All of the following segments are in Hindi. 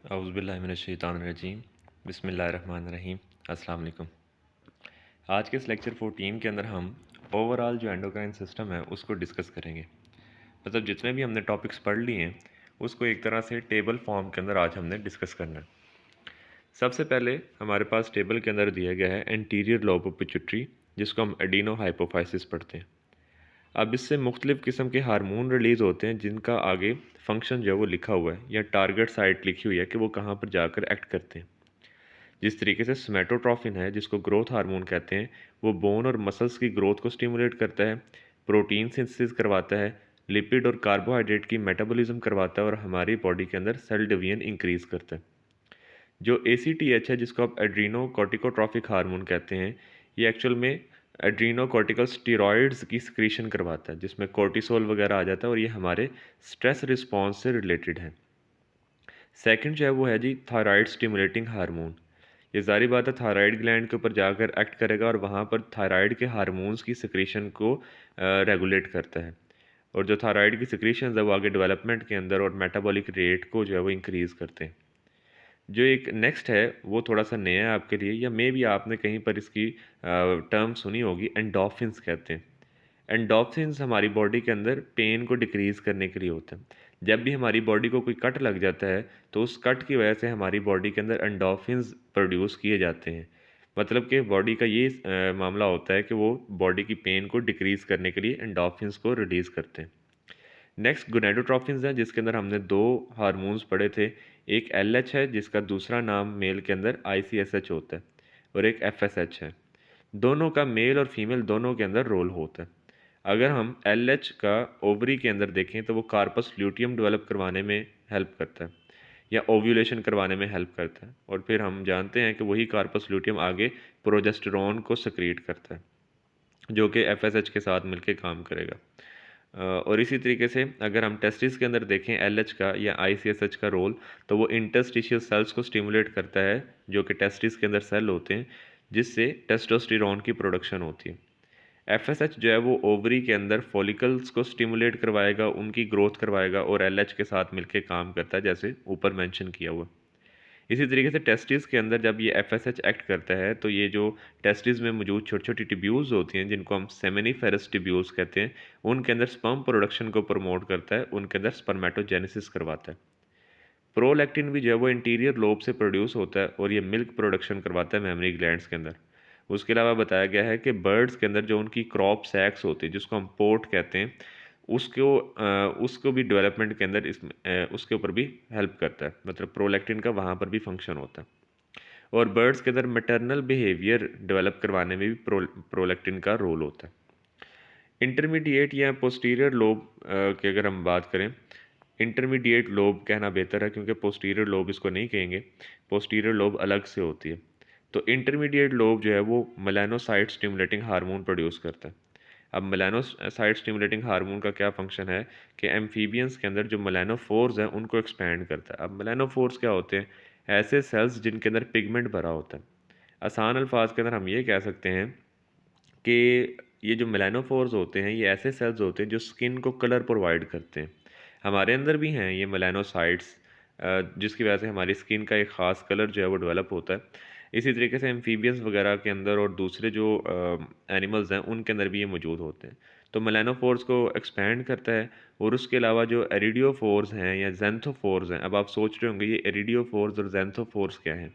औज़ुबिल्लाहिमिनश्शैतानिर्रजीम बिस्मिल्लाहिर्रहमानिर्रहीम अस्सलाम वालेकुम। आज के इस लेक्चर 14 के अंदर हम ओवरऑल जो एंडोक्राइन सिस्टम है उसको डिस्कस करेंगे। मतलब जितने भी हमने टॉपिक्स पढ़ लिए हैं उसको एक तरह से टेबल फॉर्म के अंदर आज हमने डिस्कस करना है। सबसे पहले हमारे पास टेबल के अंदर दिया गया है एंटीरियर लोब ऑफ पिट्यूटरी, जिसको हम एडिनो हाइपोफाइसिस पढ़ते हैं। अब इससे मुख्तलिफ़ किस्म के हार्मोन रिलीज़ होते हैं जिनका आगे फंक्शन जो है वो लिखा हुआ है या टारगेट साइट लिखी हुई है कि वो कहाँ पर जाकर एक्ट करते हैं। जिस तरीके से सोमेटोट्रोफिन है, जिसको ग्रोथ हार्मोन कहते हैं, वो बोन और मसल्स की ग्रोथ को स्टिमुलेट करता है, प्रोटीन सिंथेसिस करवाता है, लिपिड और कार्बोहाइड्रेट की मेटाबॉलिज्म करवाता है और हमारी बॉडी के अंदर सेल डिवीजन इंक्रीज़ करता है। जो ACTH है, जिसको आप एड्रीनो कॉर्टिकोट्रॉफिक हार्मोन कहते हैं, ये एक्चुअल में एड्रीनो कॉर्टिकल स्टीरॉयड्स की सिक्रीशन करवाता है, जिसमें कोर्टिसोल वगैरह आ जाता है और ये हमारे स्ट्रेस रिस्पॉन्स से रिलेटेड है। सेकंड जो है वो है जी थायराइड स्टिमुलेटिंग हार्मोन। ये ज़ाहिर बात है थायराइड ग्लैंड के ऊपर जाकर एक्ट करेगा और वहाँ पर थायराइड के हार्मोन्स की सिक्रीशन को रेगुलेट करता है। और जो थायराइड की सिक्रीशंस है वो आगे डेवलपमेंट के अंदर और मेटाबॉलिक रेट को जो है वो इंक्रीज़ करते हैं। जो एक नेक्स्ट है वो थोड़ा-सा नया है आपके लिए, या मे बी आपने कहीं पर इसकी टर्म सुनी होगी, एंडोर्फिन्स कहते हैं। एंडोर्फिन्स हमारी बॉडी के अंदर पेन को डिक्रीज़ करने के लिए होते हैं। जब भी हमारी बॉडी को कोई कट लग जाता है, तो उस कट की वजह से हमारी बॉडी के अंदर एंडोर्फिन्स प्रोड्यूस किए जाते हैं। मतलब कि बॉडी का ये मामला होता है कि वो बॉडी की पेन को डिक्रीज़ करने के लिए एंडोर्फिन्स को रिलीज़ करते हैं। नेक्स्ट गोनेडोट्रोफिन्स हैं, जिसके अंदर हमने 2 हार्मोन्स पढ़े थे। एक LH है, जिसका दूसरा नाम मेल के अंदर ICSH होता है, और एक FSH है। दोनों का मेल और फीमेल दोनों के अंदर रोल होता है। अगर हम LH का ओवरी के अंदर देखें तो वो कार्पस ल्यूटियम डेवलप करवाने में हेल्प करता है या ओव्यूलेशन करवाने में हेल्प करता है, और फिर हम जानते हैं कि वही कार्पस ल्यूटियम आगे प्रोजेस्टेरॉन को सक्रिएट करता है, जो कि FSH के साथ मिलके काम करेगा। और इसी तरीके से अगर हम टेस्टिस के अंदर देखें LH का या ICSH का रोल, तो वो इंटरस्टिशियल सेल्स को स्टिमुलेट करता है, जो कि टेस्टिस के अंदर सेल होते हैं, जिससे टेस्टोस्टेरोन की प्रोडक्शन होती है। FSH जो है वो ओवरी के अंदर फॉलिकल्स को स्टिमुलेट करवाएगा, उनकी ग्रोथ करवाएगा और LH के साथ मिलके काम करता है, जैसे ऊपर मेंशन किया हुआ। इसी तरीके से टेस्टिस के अंदर जब ये FSH एक्ट करता है, तो ये जो टेस्टिस में मौजूद छोटी-छोटी ट्यूब्यूल्स होती हैं, जिनको हम सेमिनिफेरस ट्यूब्यूल्स कहते हैं, उनके अंदर स्पर्म प्रोडक्शन को प्रमोट करता है, उनके अंदर स्पर्मेटोजेनेसिस करवाता है। प्रोलैक्टिन भी जो है वो इंटीरियर लोब से प्रोड्यूस होता है और ये मिल्क प्रोडक्शन करवाता है मेमरी ग्लैंड्स के अंदर। उसके अलावा बताया गया है कि बर्ड्स के अंदर जो उनकी क्रॉप सैक्स होती है, जिसको हम पोर्ट कहते हैं, उसको भी डेवलपमेंट के अंदर उसके ऊपर भी हेल्प करता है। मतलब प्रोलैक्टिन का वहाँ पर भी फंक्शन होता है। और बर्ड्स के अंदर मैटरनल बिहेवियर डेवलप करवाने में भी प्रोलैक्टिन का रोल होता है। इंटरमीडिएट या पोस्टीरियर लोब की अगर हम बात करें, इंटरमीडिएट लोब कहना बेहतर है क्योंकि पोस्टीरियर लोब इसको नहीं कहेंगे, पोस्टीरियर लोब अलग से होती है। तो इंटरमीडिएट लोब जो है वो मेलानोसाइट स्टिमुलेटिंग हार्मोन प्रोड्यूस करता है। अब मेलानोसाइट स्टिमुलेटिंग हार्मोन का क्या फंक्शन है कि एम्फीबियंस के अंदर जो मेलानोफोर्स हैं उनको एक्सपैंड करता है। अब मेलानोफोर्स क्या होते हैं? ऐसे सेल्स जिनके अंदर पिगमेंट भरा होता है। आसान अल्फाज के अंदर हम ये कह सकते हैं कि ये जो मेलानोफोर्स होते हैं, ये ऐसे सेल्स होते हैं जो स्किन को कलर प्रोवाइड करते हैं। हमारे अंदर भी हैं ये मेलानोसाइट्स, जिसकी वजह से हमारी स्किन का एक ख़ास कलर जो है वो डेवलप होता है। इसी तरीके से एम्फीबियंस वगैरह के अंदर और दूसरे जो एनिमल्स हैं उनके अंदर भी ये मौजूद होते हैं। तो मेलानोफोर्स को एक्सपैंड करता है। और उसके अलावा जो एरिडियोफोर्स हैं या ज़ैंथोफोर्स हैं, अब आप सोच रहे होंगे ये एरिडियोफोर्स और ज़ैंथोफोर्स क्या हैं?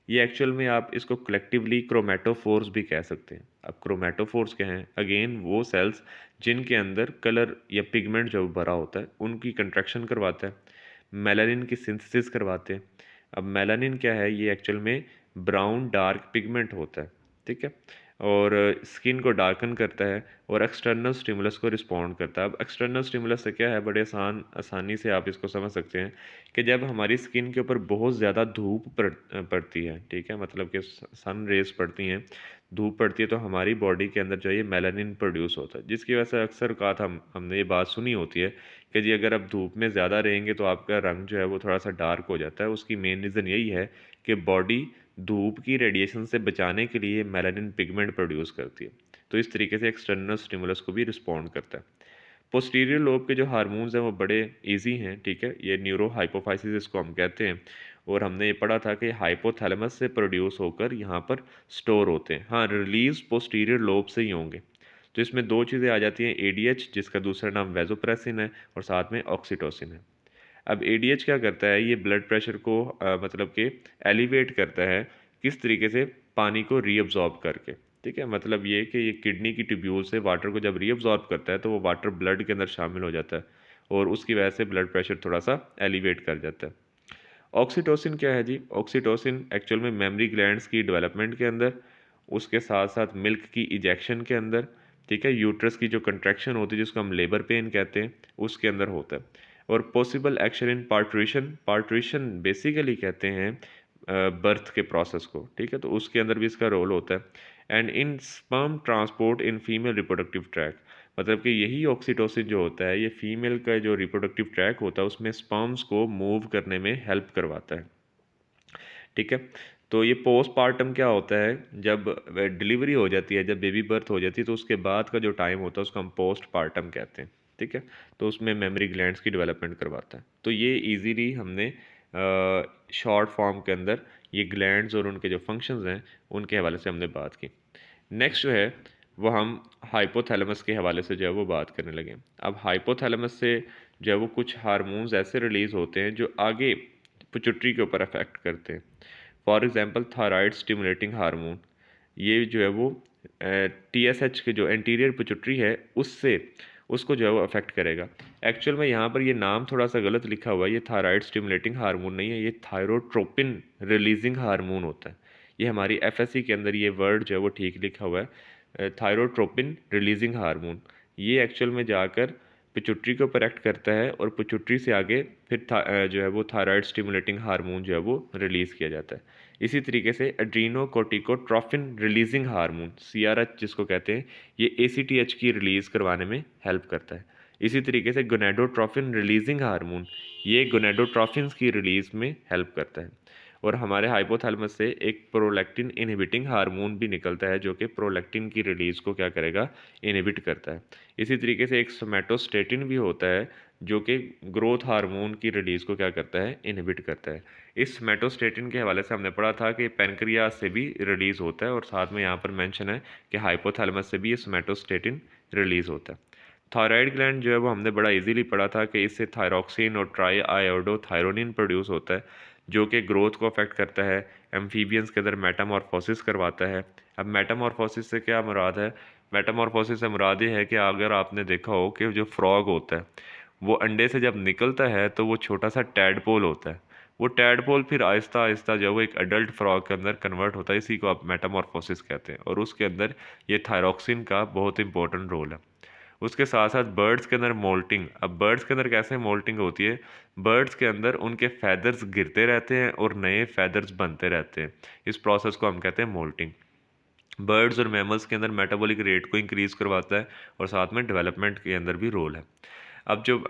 ये एक्चुअल में आप इसको कलेक्टिवली क्रोमेटोफोर्स भी कह सकते हैं। अब क्रोमेटोफोर्स क्या हैं? अगेन वो सेल्स जिनके अंदर कलर या पिगमेंट जो भरा होता है उनकी कंट्रैक्शन करवाता है, मेलानिन की सिंथेसिस करवाते हैं। अब मेलानिन क्या है? ये एक्चुअल में ब्राउन डार्क पिगमेंट होता है, ठीक है? और स्किन को डार्कन करता है और एक्सटर्नल स्टिमुलस को रिस्पॉन्ड करता है। अब एक्सटर्नल स्टिमुलस से क्या है? बड़े आसानी से आप इसको समझ सकते हैं कि जब हमारी स्किन के ऊपर बहुत ज़्यादा धूप पड़ती है, ठीक है? मतलब कि सन रेज़ पड़ती हैं, धूप पड़ती है, तो हमारी बॉडी के अंदर जो है ये मेलानिन प्रोड्यूस होता है, जिसकी वजह से अक्सर औक़ात हमने ये बात सुनी होती है कि जी अगर आप धूप में ज़्यादा रहेंगे तो आपका रंग जो है वो थोड़ा-सा डार्क हो जाता है। उसकी मेन रीज़न यही है कि बॉडी धूप की रेडिएशन से बचाने के लिए मेलानिन पिगमेंट प्रोड्यूस करती है। तो इस तरीके से एक्सटर्नल स्टिमुलस को भी रिस्पॉन्ड करता है। पोस्टीरियर लोब के जो हार्मोन्स हैं वो बड़े इजी हैं, ठीक है, ये न्यूरो हाइपोफाइसिस इसको हम कहते हैं। और हमने ये पढ़ा था कि हाइपोथैलेमस से प्रोड्यूस होकर यहाँ पर स्टोर होते हैं। हाँ, रिलीज पोस्टीरियर लोब से ही होंगे। तो इसमें दो चीज़ें आ जाती हैं, एडीएच जिसका दूसरा नाम वैसोप्रेसिन है और साथ में ऑक्सीटोसिन है। अब एडीएच क्या करता है, ये ब्लड प्रेशर को मतलब कि एलिवेट करता है, किस तरीके से, पानी को रीअब्जॉर्ब करके, ठीक है। मतलब ये कि ये किडनी की ट्यूब्यूल से वाटर को जब रीअब्जॉर्ब करता है तो वो वाटर ब्लड के अंदर शामिल हो जाता है और उसकी वजह से ब्लड प्रेशर थोड़ा सा एलिवेट कर जाता है। ऑक्सीटोसिन क्या है जी? ऑक्सीटोसिन एक्चुअल में मेमोरी ग्लैंड्स की डेवलपमेंट के अंदर, उसके साथ साथ मिल्क की इजेक्शन के अंदर, ठीक है, यूट्रस की जो कंट्रैक्शन होती है जिसको हम लेबर पेन कहते हैं, उसके अंदर होता है। और पॉसिबल एक्शन इन पार्ट्रिशन, पार्ट्रिशन बेसिकली कहते हैं बर्थ के प्रोसेस को, ठीक है, तो उसके अंदर भी इसका रोल होता है। And in sperm transport in female reproductive tract, मतलब कि यही ऑक्सीटोसिन जो होता है ये फीमेल का जो रिप्रोडक्टिव ट्रैक होता है उसमें स्पर्म्स को मूव करने में हेल्प करवाता है, ठीक है। तो ये पोस्टपार्टम क्या होता है, जब डिलीवरी हो जाती है, जब बेबी बर्थ हो जाती है तो उसके बाद का जो टाइम होता है उसको हम पोस्टपार्टम कहते हैं, ठीक है। तो उसमें मेमोरी ग्लैंड्स की डेवलपमेंट करवाता है। तो ये इजीली हमने शॉर्ट फॉर्म के अंदर ये ग्लैंड्स और उनके जो फंक्शंस हैं उनके हवाले से हमने बात की। नेक्स्ट जो है वो हम हाइपोथैलेमस के हवाले से जो है वो बात करने लगे। अब हाइपोथैलेमस से जो है वो कुछ हार्मोन्स ऐसे रिलीज़ होते हैं जो आगे पिट्यूटरी के ऊपर अफेक्ट करते हैं। For example thyroid stimulating hormone, ये जो है वो टीएसएच के जो एंटीरियर पिट्यूटरी है उससे उसको जो है वो अफेक्ट करेगा। एक्चुअल में यहाँ पर ये नाम थोड़ा सा गलत लिखा हुआ है, ये थायराइड स्टिमुलेटिंग हार्मोन नहीं है, ये थायरोट्रोपिन रिलीजिंग हार्मोन होता है। ये हमारी एफएससी के अंदर ये वर्ड जो है वो ठीक लिखा हुआ है, थायरोट्रोपिन रिलीजिंग हार्मोन। ये एक्चुअल में जाकर पिट्यूटरी को ऊपर एक्ट करता है और पिट्यूटरी से आगे फिर जो है वो थायराइड स्टिमुलेटिंग हार्मोन जो है वो रिलीज़ किया जाता है। इसी तरीके से एड्रीनोकोर्टिकोट्रोफिन रिलीजिंग हार्मोन, सीआरएच जिसको कहते हैं, ये एसीटीएच की रिलीज़ करवाने में हेल्प करता है। इसी तरीके से गोनेडोट्रोफिन रिलीजिंग हार्मोन, ये गोनेडोट्रोफिन्स की रिलीज़ में हेल्प करता है। और हमारे हाइपोथैलेमस से एक प्रोलैक्टिन इनहिबिटिंग हार्मोन भी निकलता है जो कि प्रोलैक्टिन की रिलीज़ को क्या करेगा, इनहिबिट करता है। इसी तरीके से एक सोमैटोस्टेटिन भी होता है जो कि ग्रोथ हार्मोन की रिलीज़ को क्या करता है, इनहिबिट करता है। इस सोमैटोस्टेटिन के हवाले से हमने पढ़ा था कि पैनक्रियाज से भी रिलीज़ होता है और साथ में यहाँ पर मेंशन है कि हाइपोथैलेमस से भी ये सोमैटोस्टेटिन रिलीज़ होता है। थायराइड ग्लैंड जो है वो हमने बड़ा इजीली पढ़ा था कि इससे थायरोक्सिन और ट्राई आयोडोथायरोनिन प्रोड्यूस होता है जो कि ग्रोथ को अफेक्ट करता है, एम्फीबियंस के अंदर मेटामॉर्फोसिस करवाता है। अब मेटामॉर्फोसिस से क्या मुराद है? मेटामॉर्फोसिस से मुराद ये है कि अगर आपने देखा हो कि जो फ्रॉग होता है वो अंडे से जब निकलता है तो वो छोटा सा टैडपोल होता है, वो टैडपोल फिर आहिस्ता आहिस्ता जो है वो एक अडल्ट फ्रॉग के अंदर कन्वर्ट होता है, इसी को आप मेटामॉर्फोसिस कहते हैं और उसके अंदर ये थायरोक्सिन का बहुत इंपॉर्टेंट रोल है। उसके साथ साथ बर्ड्स के अंदर मोल्टिंग, अब बर्ड्स के अंदर कैसे मोल्टिंग होती है, बर्ड्स के अंदर उनके फैदर्स गिरते रहते हैं और नए फैदर्स बनते रहते हैं, इस प्रोसेस को हम कहते हैं मोल्टिंग। बर्ड्स और मैमल्स के अंदर मेटाबॉलिक रेट को इंक्रीज़ करवाता है और साथ में डेवलपमेंट के अंदर भी रोल है। अब जो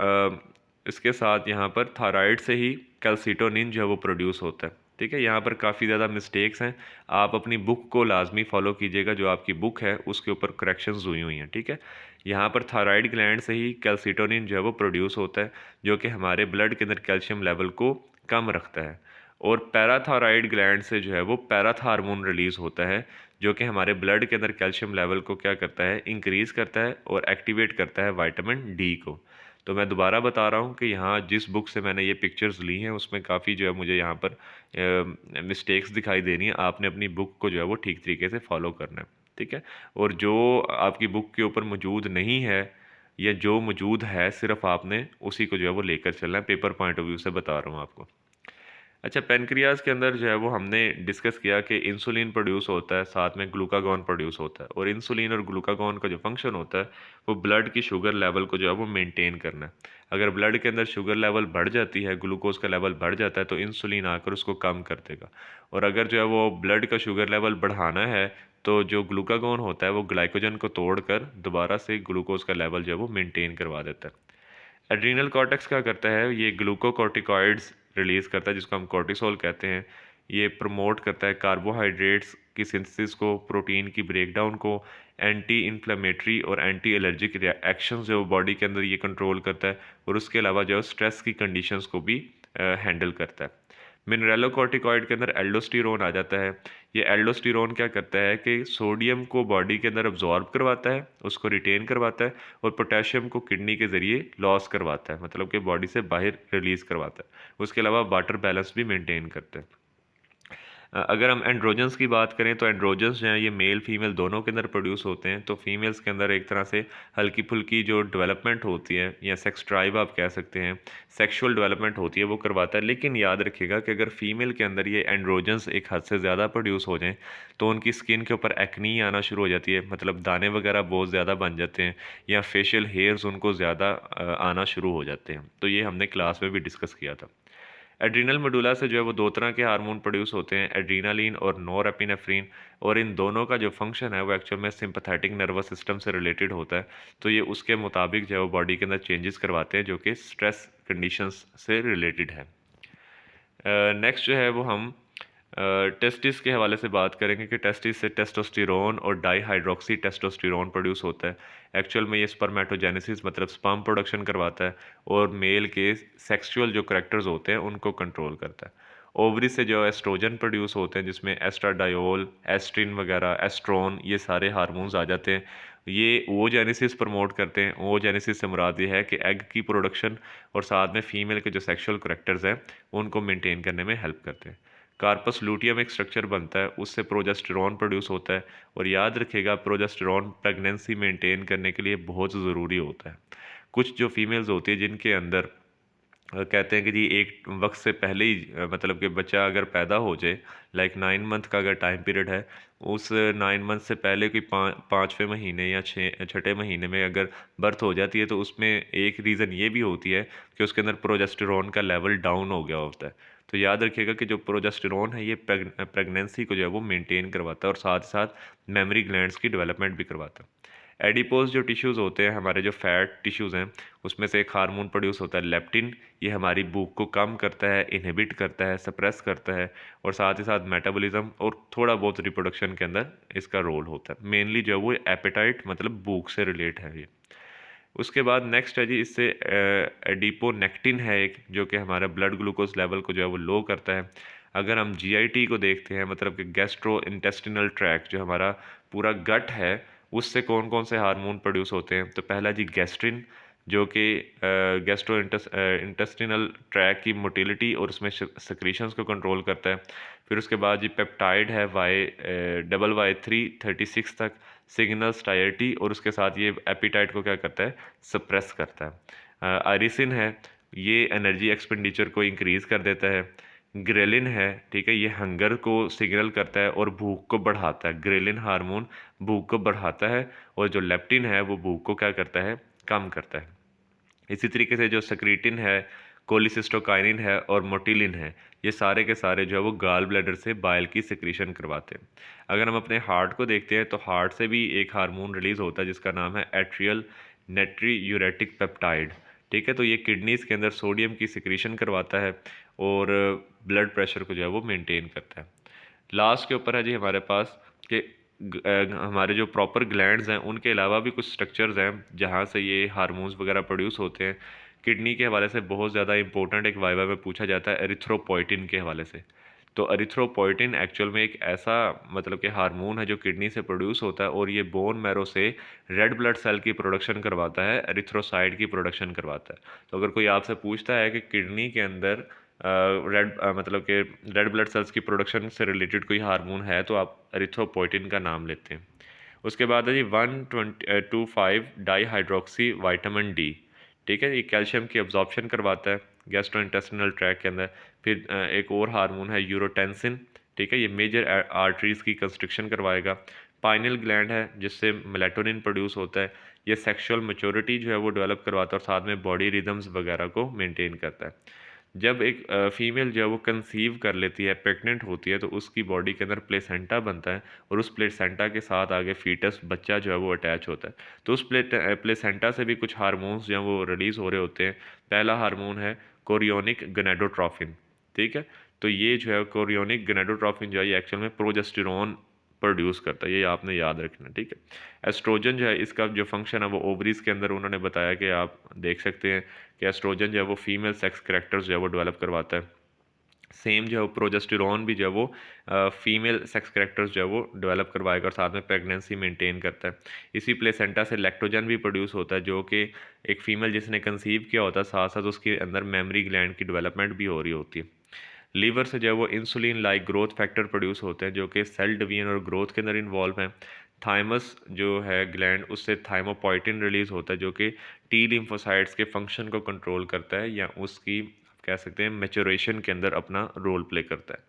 इसके साथ यहाँ पर थायराइड से ही कैल्सिटोनिन जो है वो प्रोड्यूस होता है, ठीक है। यहाँ पर काफ़ी ज़्यादा मिस्टेक्स हैं, आप अपनी बुक को लाजमी फॉलो कीजिएगा, जो आपकी बुक है उसके ऊपर करेक्शंस हुई हुई हैं, ठीक है। यहाँ पर थायराइड ग्लैंड से ही कैल्सिटोनिन जो है वो प्रोड्यूस होता है जो कि हमारे ब्लड के अंदर कैल्शियम लेवल को कम रखता है। और पैराथायराइड ग्लैंड से जो है वो पैराथ हार्मोन रिलीज़ होता है जो कि हमारे ब्लड के अंदर कैल्शियम लेवल को क्या करता है, इंक्रीज़ करता है और एक्टिवेट करता है विटामिन डी को। तो मैं दोबारा बता रहा हूँ कि यहाँ जिस बुक से मैंने ये पिक्चर्स ली हैं उसमें काफ़ी जो है मुझे यहाँ पर मिस्टेक्स दिखाई दे रही हैं, आपने अपनी बुक को जो है वो ठीक तरीके से फॉलो करना है, ठीक है। और जो आपकी बुक के ऊपर मौजूद नहीं है या जो मौजूद है सिर्फ आपने उसी को जो है वो लेकर चलना है, पेपर पॉइंट ऑफ व्यू से बता रहा हूँ आपको। अच्छा, पेनक्रियाज के अंदर जो है वो हमने डिस्कस किया कि इंसुलिन प्रोड्यूस होता है, साथ में ग्लूकागॉन प्रोड्यूस होता है और इंसुलिन और ग्लूकागॉन का जो फंक्शन होता है वो ब्लड की शुगर लेवल को जो है वो मेंटेन करना है। अगर ब्लड के अंदर शुगर लेवल बढ़ जाती है, ग्लूकोज का लेवल बढ़ जाता है तो इंसुलिन आकर उसको कम कर देगा। और अगर जो है वो ब्लड का शुगर लेवल बढ़ाना है तो जो ग्लूकागॉन होता है वो ग्लाइकोजन को तोड़कर दोबारा से ग्लूकोज का लेवल जो है वो मेनटेन करवा देता है। एड्रीनल कॉर्टेक्स क्या करता है, ये ग्लूकोकॉर्टिकॉइड्स रिलीज़ करता है जिसको हम कॉर्टिसोल कहते हैं। ये प्रमोट करता है कार्बोहाइड्रेट्स की सिंथेसिस को, प्रोटीन की ब्रेकडाउन को, एंटी इन्फ्लेमेटरी और एंटी एलर्जिक रिएक्शंस जो बॉडी के अंदर ये कंट्रोल करता है, और उसके अलावा जो स्ट्रेस की कंडीशंस को भी हैंडल करता है। मिनरलोकॉर्टिकॉइड के अंदर एल्डोस्टेरोन आ जाता है। ये एल्डोस्टेरोन क्या करता है कि सोडियम को बॉडी के अंदर अब्जॉर्ब करवाता है, उसको रिटेन करवाता है, और पोटेशियम को किडनी के ज़रिए लॉस करवाता है, मतलब कि बॉडी से बाहर रिलीज़ करवाता है। उसके अलावा वाटर बैलेंस भी मेंटेन करता है। अगर हम एंड्रोजन्स की बात करें तो एंड्रोजन्स जो हैं ये मेल फीमेल दोनों के अंदर प्रोड्यूस होते हैं। तो फीमेल्स के अंदर एक तरह से हल्की फुल्की जो डेवलपमेंट होती है, या सेक्स ड्राइव आप कह सकते हैं, सेक्सुअल डेवलपमेंट होती है, वो करवाता है। लेकिन याद रखिएगा कि अगर फीमेल के अंदर ये एंड्रोजन्स एक हद से ज़्यादा प्रोड्यूस हो जाएँ तो उनकी स्किन के ऊपर एक्नी आना शुरू हो जाती है, मतलब दाने वगैरह बहुत ज़्यादा बन जाते हैं, या फेशियल हेयर्स उनको ज़्यादा आना शुरू हो जाते हैं। तो ये हमने क्लास में भी डिस्कस किया था। एड्रीनल मेडुला से जो है वो दो तरह के हार्मोन प्रोड्यूस होते हैं, एड्रीनालिन और नॉरएपिनेफ्रिन, और इन दोनों का जो फंक्शन है वो एक्चुअल में सिंपैथेटिक नर्वस सिस्टम से रिलेटेड होता है। तो ये उसके मुताबिक जो है वो बॉडी के अंदर चेंजेस करवाते हैं जो कि स्ट्रेस कंडीशंस से रिलेटेड है। नेक्स्ट जो है वो हम टेस्टिस के हवाले से बात करेंगे कि टेस्टिस से टेस्टोस्टेरोन और डाईहाइड्रोक्सी टेस्टोस्टेरोन प्रोड्यूस होता है। एक्चुअल में ये स्पर्मेटोजेनेसिस मतलब स्पर्म प्रोडक्शन करवाता है, और मेल के सेक्सुअल जो करैक्टर्स होते हैं उनको कंट्रोल करता है। ओवरी से जो एस्ट्रोजन प्रोड्यूस होते हैं, जिसमें एस्ट्राडायोल, एस्ट्रिन वगैरह, एस्ट्रोन, ये सारे हार्मोन्स आ जाते हैं। ये ओजेनेसिस प्रमोट करते हैं। ओजेनेसिस से मुराद ये है कि एग की प्रोडक्शन, और साथ में फीमेल के जो सेक्सुअल करैक्टर्स हैं उनको मेंटेन करने में हेल्प करते हैं। कार्पस लूटियम एक स्ट्रक्चर बनता है, उससे प्रोजेस्टेरॉन प्रोड्यूस होता है। और याद रखिएगा प्रोजेस्टेरॉन प्रेगनेंसी मेंटेन करने के लिए बहुत ज़रूरी होता है। कुछ जो फीमेल्स होती है जिनके अंदर कहते हैं कि जी एक वक्त से पहले ही मतलब कि बच्चा अगर पैदा हो जाए, लाइक 9 मंथ का अगर टाइम पीरियड है, उस 9 मंथ से पहले कोई 5वें महीने या छठे महीने में अगर बर्थ हो जाती है, तो उसमें एक रीज़न ये भी होती है कि उसके अंदर प्रोजेस्टेरॉन का लेवल डाउन हो गया होता है। तो याद रखिएगा कि जो प्रोजेस्टेरॉन है ये प्रेगनेंसी को जो है वो मेंटेन करवाता है, और साथ ही साथ मेमोरी ग्लैंड्स की डेवलपमेंट भी करवाता है। एडिपोज जो टिश्यूज़ होते हैं, हमारे जो फैट टिश्यूज़ हैं, उसमें से एक हार्मोन प्रोड्यूस होता है लेप्टिन। ये हमारी भूख को कम करता है, इनहिबिट करता है, सप्रेस करता है, और साथ ही साथ मेटाबॉलिज्म और थोड़ा बहुत रिप्रोडक्शन के अंदर इसका रोल होता है। मेनली जो है वो एपेटाइट मतलब भूख से रिलेट है ये। उसके बाद नेक्स्ट है जी, इससे एडिपोनेक्टिन है एक, जो कि हमारा ब्लड ग्लूकोज लेवल को जो है वो लो करता है। अगर हम जीआईटी को देखते हैं, मतलब कि गैस्ट्रो इंटेस्टिनल ट्रैक्ट, जो हमारा पूरा गट है, उससे कौन कौन से हार्मोन प्रोड्यूस होते हैं, तो पहला जी गैस्ट्रिन, जो कि गैस्ट्रो इंटेस्टिनल ट्रैक की मोटिलिटी और उसमें सक्रीशंस को कंट्रोल करता है। फिर उसके बाद जी पेप्टाइड है YYY336 तक, सिग्नल्स टायरिटी, और उसके साथ ये एपिटाइट को क्या करता है, सप्रेस करता है। आयरिसिन है, ये एनर्जी एक्सपेंडिचर को इंक्रीज़ कर देता है। ग्रेलिन है, ठीक है, ये हंगर को सिग्नल करता है और भूख को बढ़ाता है। ग्रेलिन हार्मोन भूख को बढ़ाता है, और जो लेप्टिन है वो भूख को क्या करता है, कम करता है। इसी तरीके से जो सक्रीटिन है, कोलिसिस्टोकाइनिन है और मोटिलिन है, ये सारे के सारे जो है वो गाल ब्लैडर से बाइल की सिक्रीशन करवाते हैं। अगर हम अपने हार्ट को देखते हैं तो हार्ट से भी एक हार्मोन रिलीज़ होता है जिसका नाम है एट्रियल नेट्रीयूरेटिक पेप्टाइड। ठीक है, तो ये किडनीज़ के अंदर सोडियम की सिक्रीशन करवाता है, और ब्लड प्रेशर को जो है वो मेंटेन करता है। लास्ट के ऊपर है जी हमारे पास कि हमारे जो प्रॉपर ग्लैंड्स हैं उनके अलावा भी कुछ स्ट्रक्चर्स हैं जहाँ से ये हार्मोन्स वगैरह प्रोड्यूस होते हैं। किडनी के हवाले से बहुत ज़्यादा इंपॉर्टेंट एक वाइवा में पूछा जाता है एरिथ्रोपोइटिन के हवाले से। तो एरिथ्रोपोइटिन एक्चुअल में एक ऐसा मतलब कि हार्मोन है जो किडनी से प्रोड्यूस होता है, और ये बोन मैरो से रेड ब्लड सेल की प्रोडक्शन करवाता है, एरिथ्रोसाइड की प्रोडक्शन करवाता है। तो अगर कोई आपसे पूछता है कि किडनी के अंदर मतलब कि रेड ब्लड सेल्स की प्रोडक्शन से रिलेटेड कोई हार्मोन है, तो आप एरिथ्रोपोइटिन का नाम लेते हैं। उसके बाद है जी 125 डाई हाइड्रोक्सी वाइटामिन डी। ठीक है, ये कैल्शियम की अब्जॉर्प्शन करवाता है गैस्ट्रोइंटेस्टिनल ट्रैक के अंदर। फिर एक और हार्मोन है यूरोटेंसिन। ठीक है, ये मेजर आर्टरीज की कंस्ट्रक्शन करवाएगा। पाइनल ग्लैंड है जिससे मेलेटोनिन प्रोड्यूस होता है। ये सेक्सुअल मैच्योरिटी जो है वो डेवलप करवाता है, और साथ में बॉडी रिदम्स वगैरह को मेंटेन करता है। जब एक फीमेल जो है वो कंसीव कर लेती है, प्रेग्नेंट होती है, तो उसकी बॉडी के अंदर प्लेसेंटा बनता है, और उस प्लेसेंटा के साथ आगे फीटस बच्चा जो है वो अटैच होता है। तो उस प्लेसेंटा से भी कुछ हार्मोन्स जो हैं वो रिलीज़ हो रहे होते हैं। पहला हार्मोन है कोरियोनिक गोनेडोट्रोफिन। ठीक है, तो ये जो है कोरियोनिक गोनाडोट्रोपिन जो है ये एक्चुअल में प्रोजेस्टेरॉन प्रोड्यूस करता है, ये आपने याद रखना है, ठीक है। एस्ट्रोजन जो है इसका जो फंक्शन है वो ओवरीज के अंदर उन्होंने बताया कि आप देख सकते हैं कि एस्ट्रोजन जो है वो फीमेल सेक्स करेक्टर्स जो है वो डेवलप करवाता है। सेम जो है वो प्रोजेस्टेरॉन भी जो है वो फीमेल सेक्स करेक्टर्स जो है वो डेवलप करवाएगा और साथ में प्रेगनेंसी मेंटेन करता है। इसी प्लेसेंटा से लैक्टोजन भी प्रोड्यूस होता है जो कि एक फीमेल जिसने कंसीव किया होता है साथ साथ उसके अंदर मेमरी ग्लैंड की डेवलपमेंट भी हो रही होती है। लीवर से जो है वो insulin like growth factor produce होते हैं जो कि सेल डिवीजन और ग्रोथ के अंदर इन्वॉल्व हैं। थाइमस जो है ग्लैंड उससे थाइमोपोइटिन रिलीज होता है जो कि टी लिम्फोसाइट्स के फंक्शन को कंट्रोल करता है या उसकी कह सकते हैं मैच्योरेशन के अंदर अपना रोल प्ले करता है।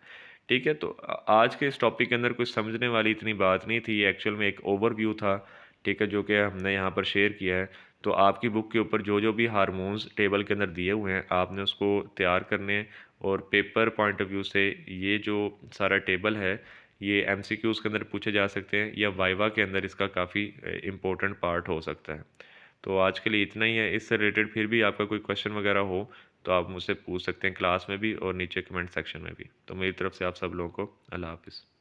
ठीक है, तो आज के इस टॉपिक के अंदर कुछ समझने वाली इतनी बात नहीं थी, ये एक्चुअल में एक ओवरव्यू था, ठीक है, जो कि हमने यहाँ पर शेयर किया है। तो आपकी बुक के ऊपर जो जो भी हार्मोन्स टेबल के अंदर दिए हुए हैं आपने उसको तैयार करने हैं और पेपर पॉइंट ऑफ व्यू से ये जो सारा टेबल है ये एमसीक्यूज़ के अंदर पूछे जा सकते हैं या वाइवा के अंदर इसका काफ़ी इम्पोर्टेंट पार्ट हो सकता है। तो आज के लिए इतना ही है, इससे रिलेटेड फिर भी आपका कोई क्वेश्चन वगैरह हो तो आप मुझसे पूछ सकते हैं क्लास में भी और नीचे कमेंट सेक्शन में भी। तो मेरी तरफ से आप सब लोगों को अल्लाह हाफ़िज़।